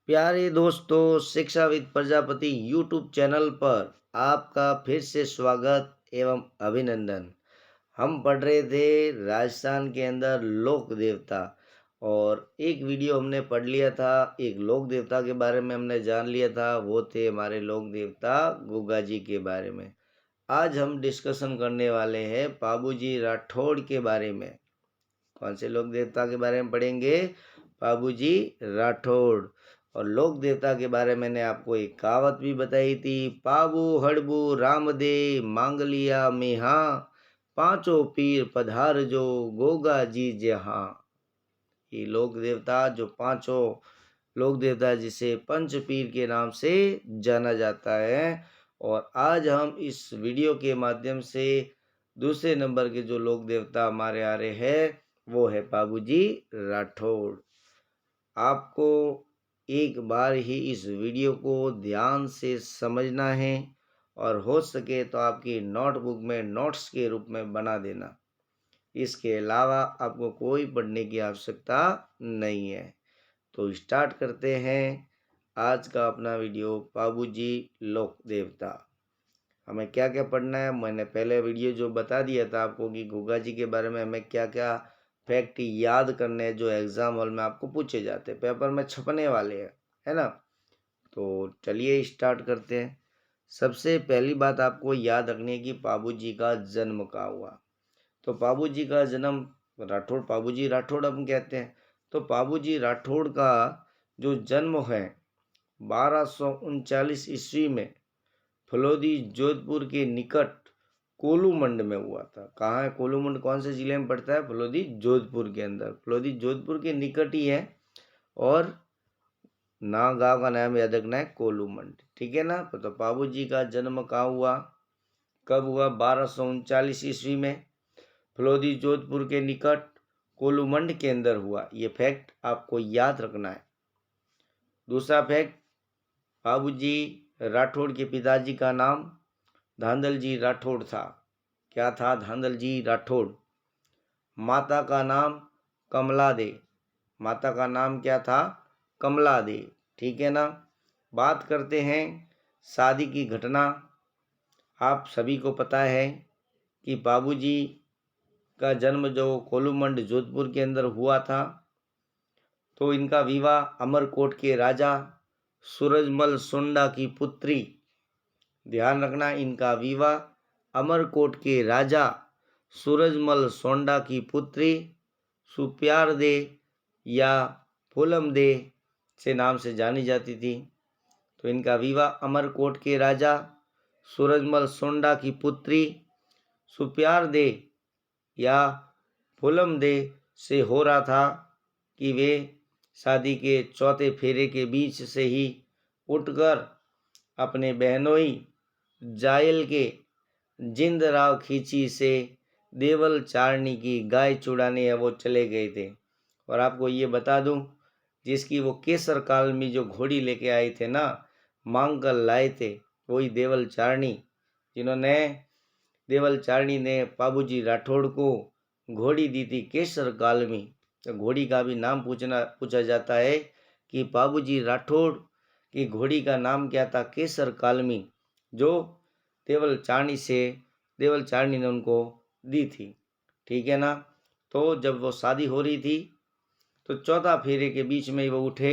प्यारे दोस्तों, शिक्षाविद प्रजापति यूट्यूब चैनल पर आपका फिर से स्वागत एवं अभिनंदन। हम पढ़ रहे थे राजस्थान के अंदर लोक देवता और एक वीडियो हमने पढ़ लिया था। एक लोक देवता के बारे में हमने जान लिया था, वो थे हमारे लोक देवता गुग्गा जी के बारे में। आज हम डिस्कशन करने वाले हैं पाबूजी राठौड़ के बारे में। कौन से लोक देवता के बारे में पढ़ेंगे? पाबूजी राठौड़। और लोक देवता के बारे में मैंने आपको एक कहावत भी बताई थी, पाबू हड़बू रामदे मांगलिया मेहा, पांचों पीर पधार जो गोगा जी जहाँ। ये लोक देवता जो पांचों लोक देवता जिसे पंच पीर के नाम से जाना जाता है। और आज हम इस वीडियो के माध्यम से दूसरे नंबर के जो लोक देवता हमारे आ रहे हैं वो है पाबूजी राठौड़। आपको एक बार ही इस वीडियो को ध्यान से समझना है और हो सके तो आपकी नोटबुक में नोट्स के रूप में बना देना। इसके अलावा आपको कोई पढ़ने की आवश्यकता नहीं है। तो स्टार्ट करते हैं आज का अपना वीडियो, पाबूजी लोक देवता। हमें क्या क्या पढ़ना है, मैंने पहले वीडियो जो बता दिया था आपको कि गुग्गा जी के बारे में हमें क्या क्या फैक्ट याद करने हैं जो एग्ज़ाम हॉल में आपको पूछे जाते हैं, पेपर में छपने वाले हैं, है ना। तो चलिए स्टार्ट करते हैं। सबसे पहली बात आपको याद रखनी है कि पाबूजी का जन्म कहाँ हुआ। तो पाबूजी का जन्म राठौड़, पाबूजी राठौड़ हम कहते हैं। तो पाबूजी राठौड़ का जो जन्म है 1239 ईस्वी में फलोदी जोधपुर के निकट कोलूमंड में हुआ था। कहाँ है कोलूमंड? कौन से जिले में पड़ता है? फलोदी जोधपुर के अंदर, फलोदी जोधपुर के निकट ही है। और गांव का नाम याद रखना है कोलूमंड, ठीक है ना। तो पाबूजी का जन्म कहाँ हुआ, कब हुआ? 1239 ईस्वी में फलोदी जोधपुर के निकट कोलूमंड के अंदर हुआ। ये फैक्ट आपको याद रखना है। दूसरा फैक्ट, पाबूजी राठौड़ के पिताजी का नाम धांधल जी राठौड़ था। क्या था? धांधल जी राठौड़। माता का नाम कमला दे। माता का नाम क्या था? कमला दे, ठीक है ना। बात करते हैं शादी की घटना। आप सभी को पता है कि बाबूजी का जन्म जो कोलूमंड जोधपुर के अंदर हुआ था, तो इनका विवाह अमरकोट के राजा सूरजमल सोंडा की पुत्री, ध्यान रखना, इनका विवाह अमरकोट के राजा सूरजमल सोंडा की पुत्री सुप्यार दे या फूलम दे से नाम से जानी जाती थी। तो इनका विवाह अमरकोट के राजा सूरजमल सोंडा की पुत्री सुप्यार दे या फूलम दे से हो रहा था कि वे शादी के चौथे फेरे के बीच से ही उठकर अपने बहनोई जायल के जिंदराव खींची से देवल चारनी की गाय चुड़ाने वो चले गए थे। और आपको ये बता दूं, जिसकी वो केसर काल में जो घोड़ी लेके आए थे ना, मांग कर लाए थे, वही देवल चारनी, जिन्होंने देवल चारनी ने पाबूजी राठौड़ को घोड़ी दी थी केसर काल में। तो घोड़ी का भी नाम पूछा जाता है कि पाबूजी राठौड़ की घोड़ी का नाम क्या था? केसर कालमी, जो देवल चारनी ने उनको दी थी, ठीक है ना। तो जब वो शादी हो रही थी तो चौथा फेरे के बीच में ही वो उठे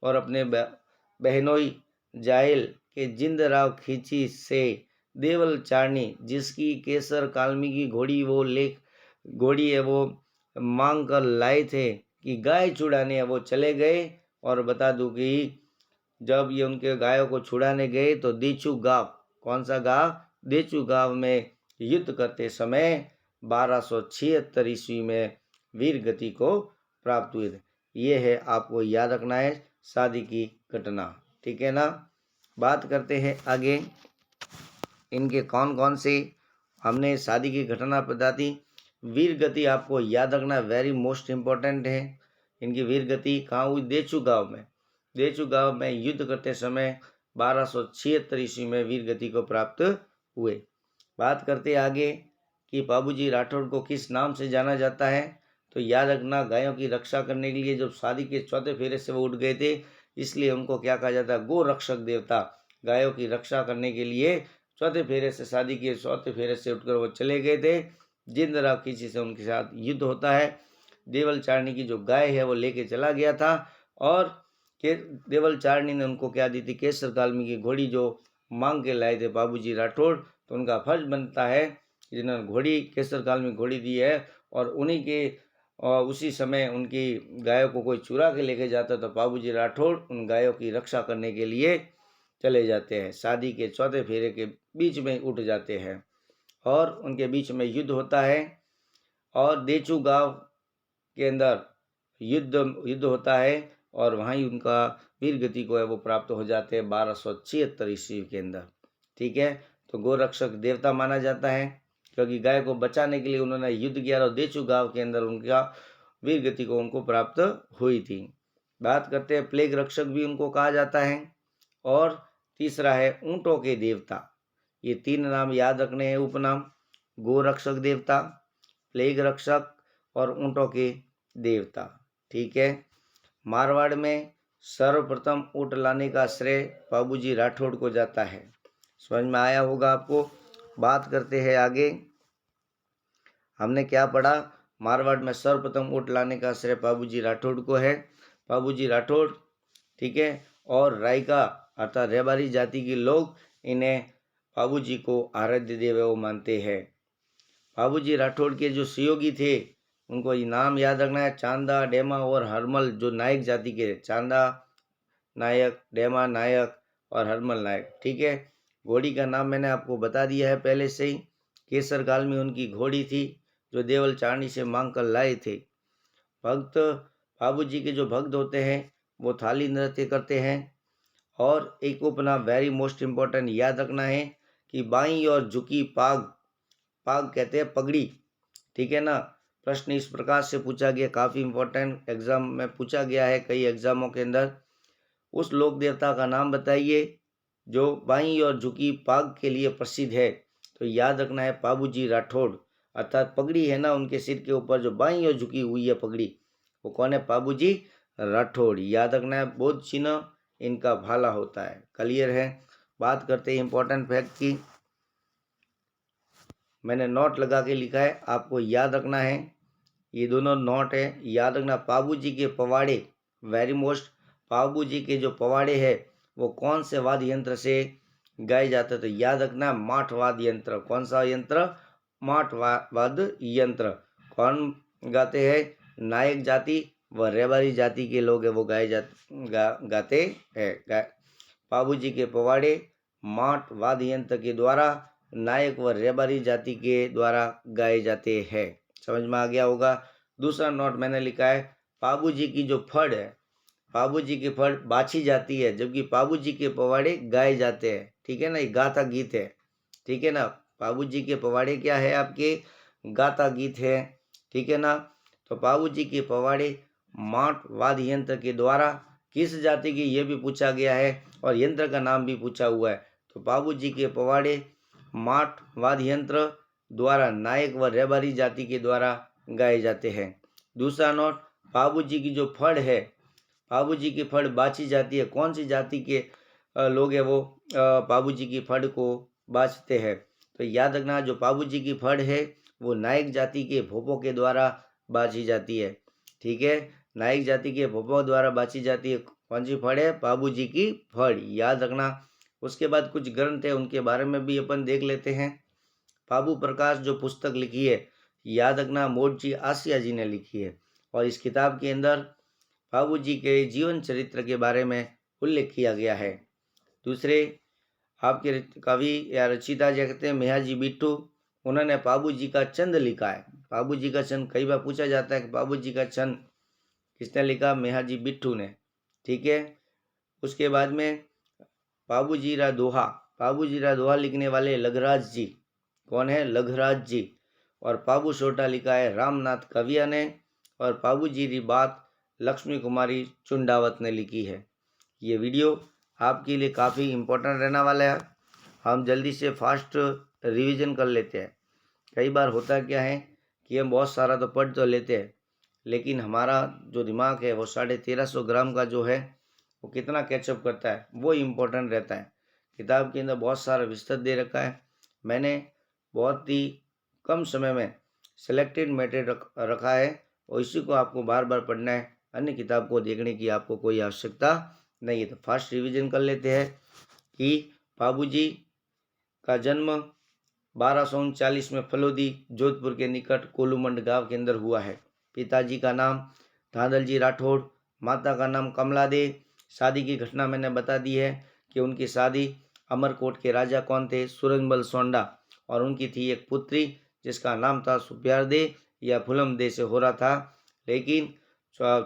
और अपने बहनोई जायल के जिंदराव खींची से देवल चारनी, जिसकी केसर कालमी की घोड़ी है वो मांग कर लाए थे कि गाय छुड़ाने, वो चले गए। और बता दूं कि जब ये उनके गायों को छुड़ाने गए तो देचू गांव, कौन सा गांव? देचू गांव में युद्ध करते समय 1276 ईस्वी में वीर गति को प्राप्त हुए थे। ये है, आपको याद रखना है शादी की घटना, ठीक है ना। बात करते हैं आगे, इनके कौन कौन से हमने शादी की घटना बता दी। वीर गति आपको याद रखना, वेरी मोस्ट इम्पोर्टेंट है। इनकी वीर गति कहाँ हुई? देचू गांव में। देचू गांव में युद्ध करते समय 1276 ईस्वी में वीर गति को प्राप्त हुए। बात करते आगे कि पाबूजी राठौड़ को किस नाम से जाना जाता है। तो याद रखना, गायों की रक्षा करने के लिए जब शादी के चौथे फेरे से वो उठ गए थे, इसलिए उनको क्या कहा जाता है, गो रक्षक देवता। गायों की रक्षा करने के लिए चौथे फेरे से शादी किए, चौथे फेरे से उठकर वो चले गए थे। जिन तरह किसी से उनके साथ युद्ध होता है, देवल चारणी की जो गाय है वो लेके चला गया था, और देवल चारणी ने उनको क्या दी थी, केसर कालमी की घोड़ी जो मांग के लाए थे बाबूजी राठौड़। तो उनका फर्ज बनता है जिन्होंने घोड़ी केसर कालमी घोड़ी दी है, और उन्हीं के उसी समय उनकी गायों को कोई चुरा के लेके जाता, तो बाबूजी राठौड़ उन गायों की रक्षा करने के लिए चले जाते हैं। शादी के चौथे फेरे के बीच में उठ जाते हैं और उनके बीच में युद्ध होता है, और देचू गांव के अंदर युद्ध होता है, और वहीं उनका वीर गति को है वो प्राप्त हो जाते हैं 1276 ईस्वी के अंदर। ठीक है, तो गोरक्षक देवता माना जाता है क्योंकि गाय को बचाने के लिए उन्होंने युद्ध किया और देचू गांव के अंदर उनका वीर गति को उनको प्राप्त हुई थी। बात करते हैं प्लेग रक्षक भी उनको कहा जाता है। और तीसरा है ऊंटों के देवता। ये 3 नाम याद रखने हैं उपनाम, गोरक्षक देवता, प्लेग रक्षक और ऊंटों के देवता। ठीक है, मारवाड़ में सर्वप्रथम ऊंट लाने का श्रेय बाबूजी राठौड़ को जाता है। समझ में आया होगा आपको। बात करते हैं आगे, हमने क्या पढ़ा, मारवाड़ में सर्वप्रथम ऊंट लाने का श्रेय बाबूजी राठौड़ को है। बाबूजी राठौड़, ठीक है, और रायका अर्थात रेबारी जाति के लोग इन्हें बाबूजी को आराध्य देव मानते हैं। बाबूजी राठौड़ के जो सहयोगी थे उनको ये नाम याद रखना है, चांदा, डेमा और हरमल, जो नायक जाति के, चांदा नायक, डेमा नायक और हरमल नायक। ठीक है, घोड़ी का नाम मैंने आपको बता दिया है पहले से ही, केसर काल में उनकी घोड़ी थी जो देवल चारणी से मांग कर लाए थे। भक्त, बाबूजी के जो भक्त होते हैं वो थाली नृत्य करते हैं। और एक उपनाम वेरी मोस्ट इम्पोर्टेंट याद रखना है कि बाईं और झुकी पाग, पाग कहते हैं पगड़ी। ठीक है ना, प्रश्न इस प्रकार से पूछा गया, काफ़ी इंपॉर्टेंट एग्जाम में पूछा गया है कई एग्जामों के अंदर। उस लोक देवता का नाम बताइए जो बाईं और झुकी पाग के लिए प्रसिद्ध है। तो याद रखना है बाबूजी राठौड़, अर्थात पगड़ी है ना उनके सिर के ऊपर जो बाईं और झुकी हुई है पगड़ी, वो कौन है, बाबूजी राठौड़। याद रखना है, बौद्ध चिन्ह इनका भाला होता है। क्लियर है। बात करते हैं इंपॉर्टेंट फैक्ट की, मैंने नोट लगा के लिखा है, आपको याद रखना है। ये दोनों नोट है, याद रखना। बाबूजी के पवाड़े, वेरी मोस्ट, बाबूजी के जो पवाड़े है वो कौन से वाद्य यंत्र से गाए जाते हैं, तो याद रखना माठ वाद्य यंत्र। कौन सा यंत्र, माठ वाद्य यंत्र। कौन गाते हैं, नायक जाति व रेबारी जाति के लोग है वो गाते हैं। बाबूजी के पवाड़े माठ वाद्य यंत्र के द्वारा नायक व रेबारी जाति के द्वारा गाए जाते हैं। समझ में आ गया होगा। दूसरा नोट मैंने लिखा है, बाबूजी की जो फड़ है, बाबूजी की फड़ बाछी जाती है जबकि बाबूजी के पवाड़े गाए जाते हैं। ठीक है ना, ये गाथा गीत है। ठीक है ना, बाबूजी के पवाड़े क्या है, आपके गाथा गीत है। ठीक है ना, तो बाबूजी के पवाड़े माठ वाद्य यंत्र के द्वारा किस जाति की, ये भी पूछा गया है और यंत्र का नाम भी पूछा हुआ है। तो बाबूजी के पवाड़े माठ वाद्य यंत्र द्वारा नायक व रेबारी जाति के द्वारा गाए जाते हैं। दूसरा नोट, बाबूजी की जो फड़ है, बाबूजी की फड़ बाछी जाती है। कौन सी जाति के लोग हैं वो बाबूजी की फड़ को बाछते हैं, तो याद रखना जो बाबूजी की फड़ है वो नायक जाति के भोपों के द्वारा बाछी जाती है। ठीक है, नायक जाति के भोपों द्वारा बाछी जाती है। कौन सी फड़ है, बाबूजी की फड़, याद रखना। उसके बाद कुछ ग्रंथ है उनके बारे में भी अपन देख लेते हैं। बाबू प्रकाश जो पुस्तक लिखी है, याद रखना मोर्ची आसिया जी ने लिखी है, और इस किताब के अंदर बाबूजी के जीवन चरित्र के बारे में उल्लेख किया गया है। दूसरे आपके कवि या रचिता जो कहते हैं मेहाजी बिट्टू, उन्होंने बाबूजी का छंद लिखा है। बाबूजी का छंद कई बार पूछा जाता है कि बाबूजी का छंद किसने लिखा, मेहाजी बिट्टू ने। ठीक है, उसके बाद में बाबूजीरा दोहा, बाबूजीरा दोहा लिखने वाले लघराज जी, कौन है, लघराज जी। और बाबू सोटा लिखा है रामनाथ कविया ने, और बाबूजी री बात लक्ष्मी कुमारी चुंडावत ने लिखी है। ये वीडियो आपके लिए काफ़ी इम्पोर्टेंट रहने वाला है। हम जल्दी से फास्ट रिवीजन कर लेते हैं। कई बार होता क्या है कि हम बहुत सारा तो पढ़ तो लेते हैं, लेकिन हमारा जो दिमाग है वो 1350 ग्राम का जो है वो कितना कैचअप करता है वो इम्पोर्टेंट रहता है। किताब के अंदर बहुत सारा विस्तृत दे रखा है। मैंने बहुत ही कम समय में सिलेक्टेड मेथड रखा है और इसी को आपको बार बार पढ़ना है। अन्य किताब को देखने की आपको कोई आवश्यकता नहीं है। तो फास्ट रिवीजन कर लेते हैं कि बाबूजी का जन्म 1239 में फलोदी जोधपुर के निकट कोलूमंड गांव के अंदर हुआ है। पिताजी का नाम धांधलजी राठौड़, माता का नाम कमला दे। शादी की घटना मैंने बता दी है कि उनकी शादी अमरकोट के राजा कौन थे, सूरजमल सोंडा, और उनकी थी एक पुत्री जिसका नाम था सुप्यार दे या फुलम दे से हो रहा था। लेकिन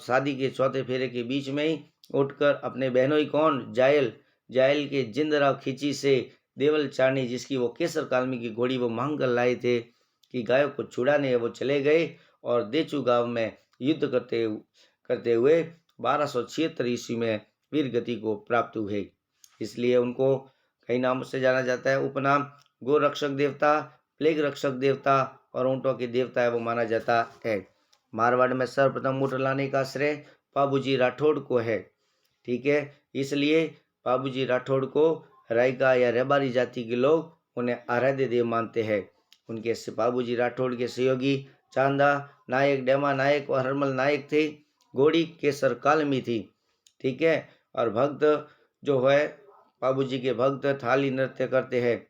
शादी के चौथे फेरे के बीच में ही उठकर अपने बहनोई कौन, जायल के जिंदराव खिची से देवल चारनी, जिसकी वो केसर कालमी की घोड़ी वो मांग कर लाए थे कि गायों को छुड़ाने वो चले गए और देचू गांव में युद्ध करते हुए 1276 ईस्वी में वीर गति को प्राप्त हुए। इसलिए उनको कई नामों से जाना जाता है। उपनाम गो रक्षक देवता, प्लेग रक्षक देवता और ऊँटों के देवता है वो माना जाता है। मारवाड़ में सर्वप्रथम ऊँट लाने का श्रेय बाबूजी राठौड़ को है। ठीक है, इसलिए बाबूजी राठौड़ को रायका या रेबारी जाति के लोग उन्हें आराध्य देव मानते हैं। उनके बाबूजी राठौड़ के सहयोगी चांदा नायक, डेमा नायक और हरमल नायक थे। घोड़ी केसर कालमी थी। ठीक है, और भक्त जो है बाबूजी के भक्त थाली नृत्य करते हैं।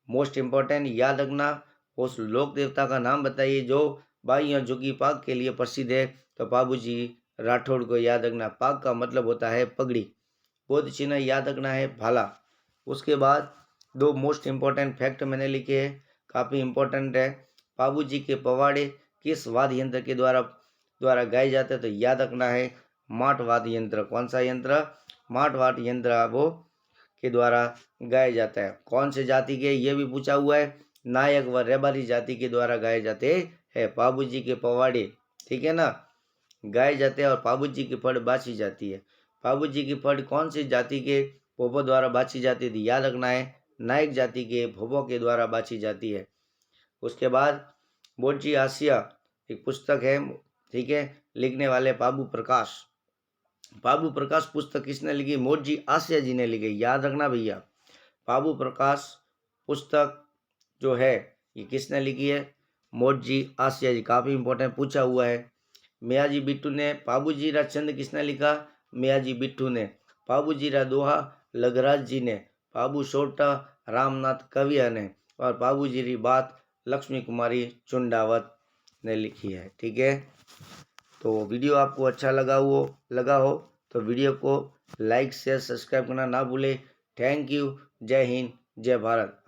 मोस्ट इम्पोर्टेंट याद रखना, उस लोक देवता का नाम बताइए जो बाई और झुकी पाग के लिए प्रसिद्ध है। तो बाबूजी राठौड़ को याद रखना। पाग का मतलब होता है पगड़ी। बोध चिन्ह याद रखना है भाला। उसके बाद दो मोस्ट इम्पोर्टेंट फैक्ट मैंने लिखे हैं, काफ़ी इम्पोर्टेंट है। बाबूजी के पवाड़े किस वाद्य यंत्र के द्वारा गाए जाते हैं, तो याद रखना है माट वाद्य यंत्र। कौन सा यंत्र? माट वाद्य यंत्र वो के द्वारा गाया जाता है। कौन से जाति के, ये भी पूछा हुआ है। नायक व रेबारी जाति के द्वारा गाए जाते हैं बाबूजी के पवाड़े। ठीक है ना, गाए जाते हैं और बाबूजी की फड़ बाची जाती है। बाबूजी की फड़ कौन सी जाति के भोपो द्वारा बाची जाती थी? याद रखना है नायक जाति के भोपो के द्वारा बाची जाती है। उसके बाद बोर्जी आसिया एक पुस्तक है। ठीक है, लिखने वाले बाबू प्रकाश। बाबू प्रकाश पुस्तक किसने लिखी? मोर्जी आसिया जी ने लिखी। याद रखना भैया, बाबू प्रकाश पुस्तक जो है ये किसने लिखी है? मोर्जी आसिया जी। काफ़ी इंपॉर्टेंट पूछा हुआ है। मियाजी बिट्टू ने। बाबूजी रा चंद किसने लिखा? मियाजी बिट्टू ने। बाबूजी रा दोहा लगराज जी ने। बाबू सोटा रामनाथ कविया ने। और बाबूजी री बात लक्ष्मी कुमारी चुंडावत ने लिखी है। ठीक है, तो वीडियो आपको अच्छा लगा हो तो वीडियो को लाइक शेयर सब्सक्राइब करना ना भूले। Thank you. जय हिंद, जय भारत।